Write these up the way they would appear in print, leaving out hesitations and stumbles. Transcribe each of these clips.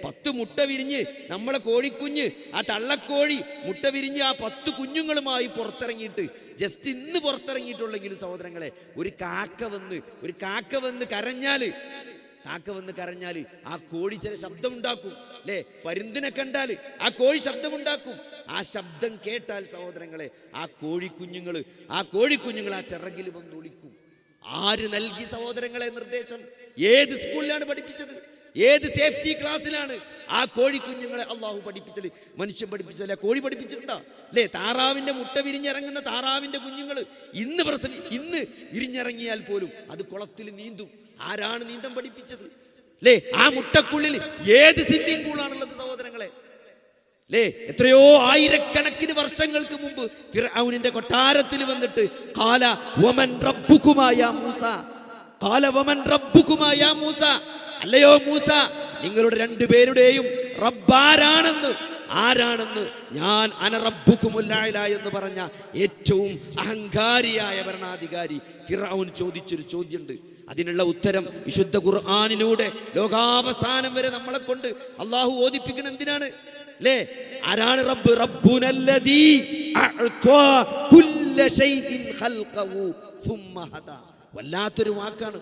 10 മുട്ട വിരിഞ്ഞ് നമ്മളെ കോഴിക്കുഞ്ഞ്, ആ തള്ളക്കോഴി മുട്ട വിരിഞ്ഞ് ആ 10 കുഞ്ഞുങ്ങളുമായി പുറത്തിറങ്ങിയിട്ട് ജസ്റ്റ് ഇന്ന് പുറത്തിറങ്ങിയിട്ടുള്ളെങ്കിലും സഹോദരങ്ങളെ, ഒരു കാക്ക വന്ന് കരഞ്ഞാല് ആ കോഴി ചില ശബ്ദമുണ്ടാക്കും അല്ലേ? പരുന്തിനെ കണ്ടാൽ ആ കോഴി ശബ്ദമുണ്ടാക്കും. ആ ശബ്ദം കേട്ടാൽ സഹോദരങ്ങളെ ആ കോഴിക്കുഞ്ഞുങ്ങൾ ആ ചിറകിൽ വന്ന് ഒളിക്കും. ആര് നൽകി സഹോദരങ്ങളെ നിർദ്ദേശം? ഏത് സ്കൂളിലാണ് പഠിപ്പിച്ചത്? ഏത് സേഫ്റ്റി ക്ലാസ്സിലാണ് ആ കോഴിക്കുഞ്ഞുങ്ങളെ അള്ളാഹു പഠിപ്പിച്ചത്? മനുഷ്യൻ പഠിപ്പിച്ചതല്ല, കോഴി പഠിപ്പിച്ചിട്ടുണ്ടോ അല്ലേ? താറാവിന്റെ മുട്ട വിരിഞ്ഞിറങ്ങുന്ന താറാവിന്റെ കുഞ്ഞുങ്ങൾ ഇന്ന് വിരിഞ്ഞിറങ്ങിയാൽ പോലും അത് കുളത്തിൽ നീന്തും. ആരാണ് നീന്തം പഠിപ്പിച്ചത് അല്ലേ? ആ മുട്ടക്കുള്ളിൽ ഏത് സ്വിമ്മിംഗ് പൂളാണുള്ളത് സഹോദരങ്ങളെ അല്ലേ? എത്രയോ ആയിരക്കണക്കിന് വർഷങ്ങൾക്ക് മുമ്പ് ഫിർഔനിന്റെ കൊട്ടാരത്തിൽ വന്നിട്ട് ഖാല വമൻ റബ്ബുകുമാ യാ മൂസ, ഖാല വമൻ റബ്ബുകുമാ യാ മൂസ, അല്ലയോ മൂസ, നിങ്ങളുടെ രണ്ടുപേരുടെയും റബ്ബാരാണെന്ന്, ആരാണെന്ന് ഞാൻ അന റബ്ബുകുമുൽ അഅല എന്ന് പറഞ്ഞ ഏറ്റവും അഹങ്കാരിയായ ഭരണാധികാരി ഫിർഔൻ ചോദിച്ചൊരു ചോദ്യമുണ്ട്. അതിനുള്ള ഉത്തരം വിശുദ്ധ ഖുർആനിലൂടെ ലോകാവസാനം വരെ നമ്മളെ കൊണ്ട് അള്ളാഹു ഓദിപ്പിക്കണം. എന്തിനാണ് അല്ലേ? ആരാണ് റബ്ബ്? റബ്ബുനല്ലദീ അഅ്താ കുല്ല ശൈഇൻ ഖൽഖഹു സുമ്മ ഹദാ. വല്ലാത്തൊരു വാക്കാണ്.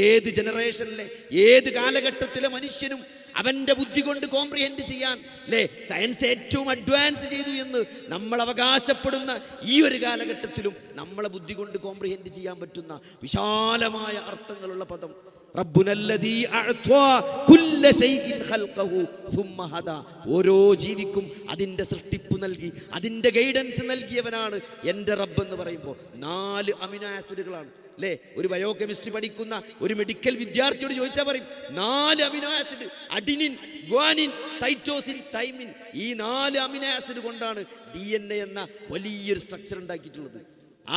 ഏത് ജനറേഷനിലെ ഏത് കാലഘട്ടത്തിലെ മനുഷ്യനും അവന്റെ ബുദ്ധി കൊണ്ട് കോംപ്രിഹെൻഡ് ചെയ്യാൻ അല്ലേ, സയൻസ് ഏറ്റവും അഡ്വാൻസ് ചെയ്തു എന്ന് നമ്മൾ അവകാശപ്പെടുന്ന ഈ ഒരു കാലഘട്ടത്തിലും നമ്മളെ ബുദ്ധി കൊണ്ട് കോംപ്രിഹെൻഡ് ചെയ്യാൻ പറ്റുന്ന വിശാലമായ അർത്ഥങ്ങളുള്ള പദം റബ്ബുനല്ലദീ അഅ്താ കുല്ല ശൈഇൻ ഖൽഖഹു സുമ്മ ഹദാ. ഓരോ ജീവിക്കും അതിൻ്റെ സൃഷ്ടിപ്പ് നൽകി, അതിൻ്റെ ഗൈഡൻസ് നൽകിയവനാണ് എൻ്റെ റബ്ബ് എന്ന് പറയുമ്പോൾ 4 അമിനോ ആസിഡുകളാണ് അല്ലേ? ഒരു ബയോകെമിസ്ട്രി പഠിക്കുന്ന ഒരു മെഡിക്കൽ വിദ്യാർത്ഥിയോട് ചോദിച്ചാൽ പറയും 4 amino acid, adenine, guanine, cytosine, thymine. ഈ 4 അമിനോ ആസിഡ് കൊണ്ടാണ് DNA എന്ന വലിയൊരു സ്ട്രക്ചർ ഉണ്ടാക്കിയിട്ടുള്ളത്.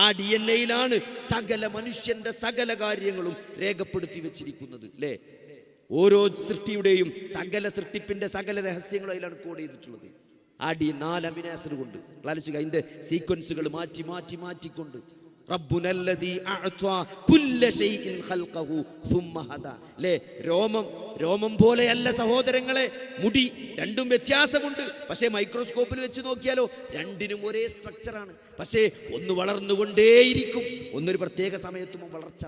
ആ DNA-യിലാണ് മനുഷ്യന്റെ സകല കാര്യങ്ങളും രേഖപ്പെടുത്തി വെച്ചിരിക്കുന്നത് അല്ലേ? ഓരോ സൃഷ്ടിയുടെയും സൃഷ്ടിപ്പിന്റെ സകല രഹസ്യങ്ങളും അതിലാണ് കോഡ് ചെയ്തിട്ടുള്ളത്. ആ 4 അമിനോ ആസിഡ് കൊണ്ട് ആലോചിക്കുക, അതിന്റെ സീക്വൻസുകൾ മാറ്റിക്കൊണ്ട് റബ്ബുനല്ലദീ അഅ്താ കുല്ല ശൈഇൻ ഖൽഖഹു സുമ്മ ഹദാ അല്ലേ? രോമം പോലെയല്ല സഹോദരങ്ങളെ മുടി, രണ്ടും വ്യത്യാസമുണ്ട്. പക്ഷേ മൈക്രോസ്കോപ്പിൽ വെച്ച് നോക്കിയാലോ രണ്ടിനും ഒരേ സ്ട്രക്ചറാണ്. പക്ഷേ ഒന്ന് വളർന്നുകൊണ്ടേയിരിക്കും, ഒന്നൊരു പ്രത്യേക സമയത്തും വളർച്ച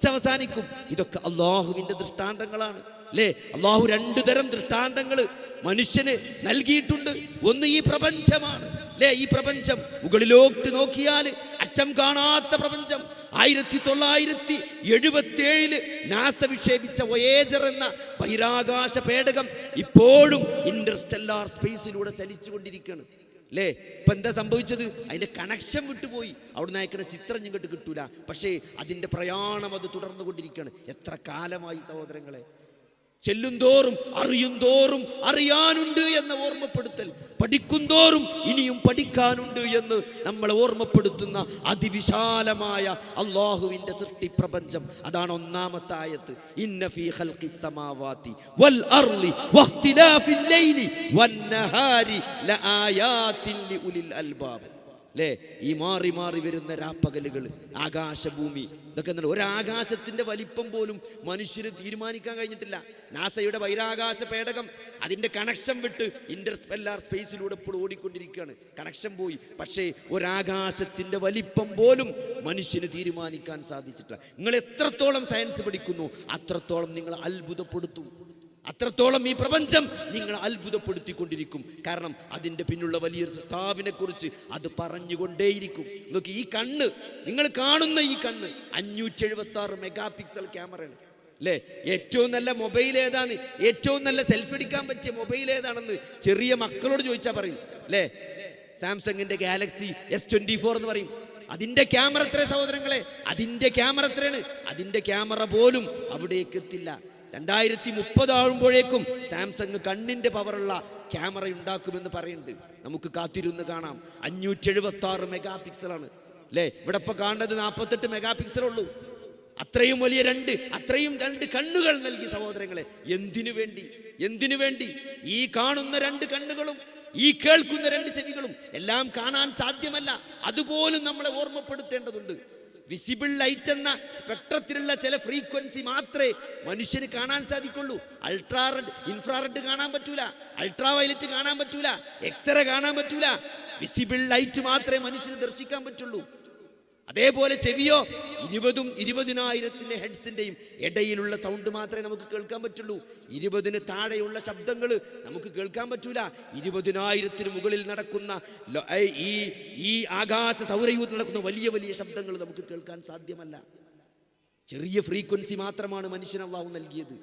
അവസാനിക്കും. ഇതൊക്കെ അള്ളാഹുവിന്റെ ദൃഷ്ടാന്തങ്ങളാണ് അല്ലേ? അള്ളാഹു 2 തരം ദൃഷ്ടാന്തങ്ങൾ മനുഷ്യന് നൽകിയിട്ടുണ്ട്. ഒന്ന് ഈ പ്രപഞ്ചമാണ് അല്ലേ? ഈ പ്രപഞ്ചം മുകളിലോട്ട് നോക്കിയാൽ അറ്റം കാണാത്ത പ്രപഞ്ചം. 1977 നാസ വിക്ഷേപിച്ച വോയേജർ എന്ന ബഹിരാകാശ പേടകം ഇപ്പോഴും ഇന്റർസ്റ്റെല്ലാർ സ്പേസിലൂടെ ചലിച്ചുകൊണ്ടിരിക്കുകയാണ് അല്ലേ? ഇപ്പൊ എന്താ സംഭവിച്ചത്? അതിന്റെ കണക്ഷൻ വിട്ടുപോയി. അവിടുന്ന് അയക്കുന്ന ചിത്രം ഇങ്ങോട്ട് കിട്ടൂല. പക്ഷേ അതിന്റെ പ്രയാണം അത് തുടർന്നുകൊണ്ടിരിക്കുകയാണ്. എത്ര കാലമായി സഹോദരങ്ങളെ? ചെല്ലുന്തോറും അറിയാനുണ്ട് എന്ന ഓർമ്മപ്പെടുത്തൽ, പഠിക്കുന്തോറും ഇനിയും പഠിക്കാനുണ്ട് എന്ന് നമ്മളെ ഓർമ്മപ്പെടുത്തുന്ന അതിവിശാലമായ അള്ളാഹുവിന്റെ സൃഷ്ടി പ്രപഞ്ചം. അതാണ് 1-ാമത്തെ ആയത്ത്. ഇന്ന ഫീ ഖൽഖിസ് സമാവാതി വൽ അർളി വഖ്തിലാഫിൽ ലൈലി വന്നഹാരി ലആയാതിൻ ലിഉലിൽ അൽബാബ് അല്ലേ? ഈ മാറി വരുന്ന രാപ്പകലുകൾ, ആകാശഭൂമി, ഇതൊക്കെ ഒരാകാശത്തിന്റെ വലിപ്പം പോലും മനുഷ്യന് തീരുമാനിക്കാൻ കഴിഞ്ഞിട്ടില്ല. നാസയുടെ ബഹിരാകാശ പേടകം അതിന്റെ കണക്ഷൻ വിട്ട് ഇന്റർസ്റ്റെല്ലാർ സ്പേസിലൂടെ ഇപ്പോൾ ഓടിക്കൊണ്ടിരിക്കുകയാണ്. കണക്ഷൻ പോയി. പക്ഷേ ഒരാകാശത്തിന്റെ വലിപ്പം പോലും മനുഷ്യന് തീരുമാനിക്കാൻ സാധിച്ചിട്ടില്ല. നിങ്ങൾ എത്രത്തോളം സയൻസ് പഠിക്കുന്നു അത്രത്തോളം നിങ്ങൾ അത്ഭുതപ്പെടുത്തും. അത്രത്തോളം ഈ പ്രപഞ്ചം നിങ്ങളെ അത്ഭുതപ്പെടുത്തിക്കൊണ്ടിരിക്കും. കാരണം അതിൻ്റെ പിന്നുള്ള വലിയൊരു സൃഷ്ടാവിനെ കുറിച്ച് അത് പറഞ്ഞുകൊണ്ടേയിരിക്കും. നോക്കി, ഈ കണ്ണ്, നിങ്ങൾ കാണുന്ന ഈ കണ്ണ് 576 മെഗാ പിക്സൽ ക്യാമറയാണ് അല്ലേ? ഏറ്റവും നല്ല മൊബൈൽ ഏതാണ്, ഏറ്റവും നല്ല സെൽഫി എടുക്കാൻ പറ്റിയ മൊബൈൽ ഏതാണെന്ന് ചെറിയ മക്കളോട് ചോദിച്ചാൽ പറയും അല്ലേ? സാംസങ്ങിന്റെ ഗാലക്സി S24 എന്ന് പറയും. അതിന്റെ ക്യാമറ എത്ര സഹോദരങ്ങളെ? അതിന്റെ ക്യാമറ എത്രയാണ്? അതിന്റെ ക്യാമറ പോലും അവിടേക്ക് എത്തില്ല. 2030 ആകുമ്പോഴേക്കും സാംസങ് കണ്ണിന്റെ പവറുള്ള ക്യാമറ ഉണ്ടാക്കുമെന്ന് പറയുന്നുണ്ട്. നമുക്ക് കാത്തിരുന്ന് കാണാം. 576 മെഗാ പിക്സലാണ് അല്ലേ? ഇവിടെ ഇപ്പൊ കാണുന്നത് 48 മെഗാ പിക്സൽ ഉള്ളൂ. അത്രയും വലിയ അത്രയും രണ്ട് കണ്ണുകൾ നൽകി സഹോദരങ്ങളെ. എന്തിനു വേണ്ടി? ഈ കാണുന്ന 2 കണ്ണുകളും ഈ കേൾക്കുന്ന 2 ചെവികളും എല്ലാം കാണാൻ സാധ്യമല്ല. അതുപോലും നമ്മളെ ഓർമ്മപ്പെടുത്തേണ്ടതുണ്ട്. വിസിബിൾ ലൈറ്റ് എന്ന സ്പെക്ട്രത്തിലുള്ള ചില ഫ്രീക്വൻസി മാത്രമേ മനുഷ്യന് കാണാൻ സാധിക്കുള്ളൂ. അൾട്രാറെഡ്, ഇൻഫ്രാറെഡ് കാണാൻ പറ്റൂല, അൾട്രാ വയലറ്റ് കാണാൻ പറ്റൂല, എക്സ്റേ കാണാൻ പറ്റൂല. വിസിബിൾ ലൈറ്റ് മാത്രമേ മനുഷ്യന് ദർശിക്കാൻ പറ്റുള്ളൂ. അതേപോലെ ചെവിയോ 20,000 ഹെഡ്സിന്റെയും ഇടയിലുള്ള സൗണ്ട് മാത്രമേ നമുക്ക് കേൾക്കാൻ പറ്റുള്ളൂ. 20 താഴെയുള്ള ശബ്ദങ്ങൾ നമുക്ക് കേൾക്കാൻ പറ്റൂല. 20,000 മുകളിൽ നടക്കുന്ന ഈ ആകാശ സൗരയൂഥത്തിൽ നടക്കുന്ന വലിയ വലിയ ശബ്ദങ്ങൾ നമുക്ക് കേൾക്കാൻ സാധ്യമല്ല. ചെറിയ ഫ്രീക്വൻസി മാത്രമാണ് മനുഷ്യന് അല്ലാഹു നൽകിയത്.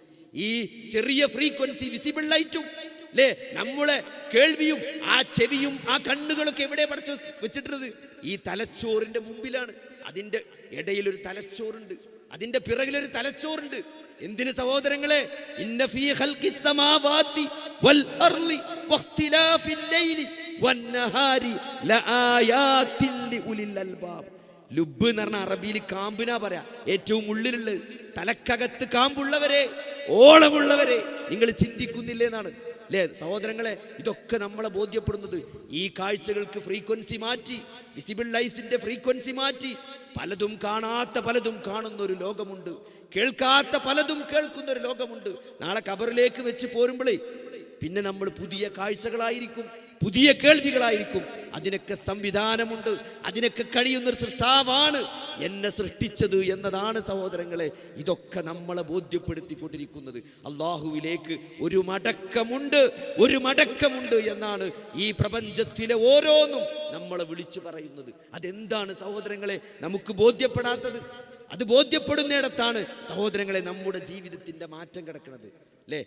ഈ ചെറിയ ഫ്രീക്വൻസി വിസിബിൾ ലൈറ്റും അല്ലേ, നമ്മളെ കേൾവിയും ആ ചെവിയും ആ കണ്ണുകളൊക്കെ എവിടെ പഠിച്ചു വെച്ചിട്ടുള്ളത്? ഈ തലച്ചോറിന്റെ മുമ്പിലാണ്. അതിന്റെ ഇടയിൽ ഒരു തലച്ചോറുണ്ട്, അതിന്റെ പിറകിലൊരു തലച്ചോറുണ്ട്. എന്തിന് സഹോദരങ്ങളെ? ഇന്ന ഫീ ഖൽഖിസ് സമാവാതി വൽ അർളി വഖ്തിലാഫിൽ ലൈലി വന്നഹാരി ലആയാതിൻ ലിഉലിൽ അൽബാബ്. ലുബ് എന്ന് പറഞ്ഞ അറബിയിൽ കാമ്പിനാ പറയാ, ഏറ്റവും ഉള്ളിലുള്ളത്. തലക്കകത്ത് കാമ്പുള്ളവരെ, ഓളമുള്ളവരെ നിങ്ങൾ ചിന്തിക്കുന്നില്ലേ എന്നാണ് അല്ലേ സഹോദരങ്ങളെ? ഇതൊക്കെ നമ്മളെ ബോധ്യപ്പെടുന്നത് ഈ കാഴ്ചകൾക്ക് ഫ്രീക്വൻസി മാറ്റി, വിസിബിൾ ലൈഫിന്റെ ഫ്രീക്വൻസി മാറ്റി, പലതും കാണാത്ത പലതും കാണുന്ന ഒരു ലോകമുണ്ട്, കേൾക്കാത്ത പലതും കേൾക്കുന്ന ഒരു ലോകമുണ്ട്. നാളെ ഖബറിലേക്ക് വെച്ച് പോരുമ്പോഴേ പിന്നെ നമ്മൾ പുതിയ കാഴ്ചകളായിരിക്കും, പുതിയ കേൾവികളായിരിക്കും. അതിനൊക്കെ സംവിധാനമുണ്ട്, അതിനൊക്കെ കഴിയുന്നൊരു സൃഷ്ടാവാണ് എന്നെ സൃഷ്ടിച്ചത് എന്നതാണ് സഹോദരങ്ങളെ ഇതൊക്കെ നമ്മളെ ബോധ്യപ്പെടുത്തിക്കൊണ്ടിരിക്കുന്നത്. അള്ളാഹുവിലേക്ക് ഒരു മടക്കമുണ്ട് എന്നാണ് ഈ പ്രപഞ്ചത്തിലെ ഓരോന്നും നമ്മളെ വിളിച്ചു പറയുന്നത്. അതെന്താണ് സഹോദരങ്ങളെ നമുക്ക് ബോധ്യപ്പെടാത്തത്? അത് ബോധ്യപ്പെടുന്നിടത്താണ് സഹോദരങ്ങളെ നമ്മുടെ ജീവിതത്തിന്റെ മാറ്റം കിടക്കുന്നത് അല്ലേ?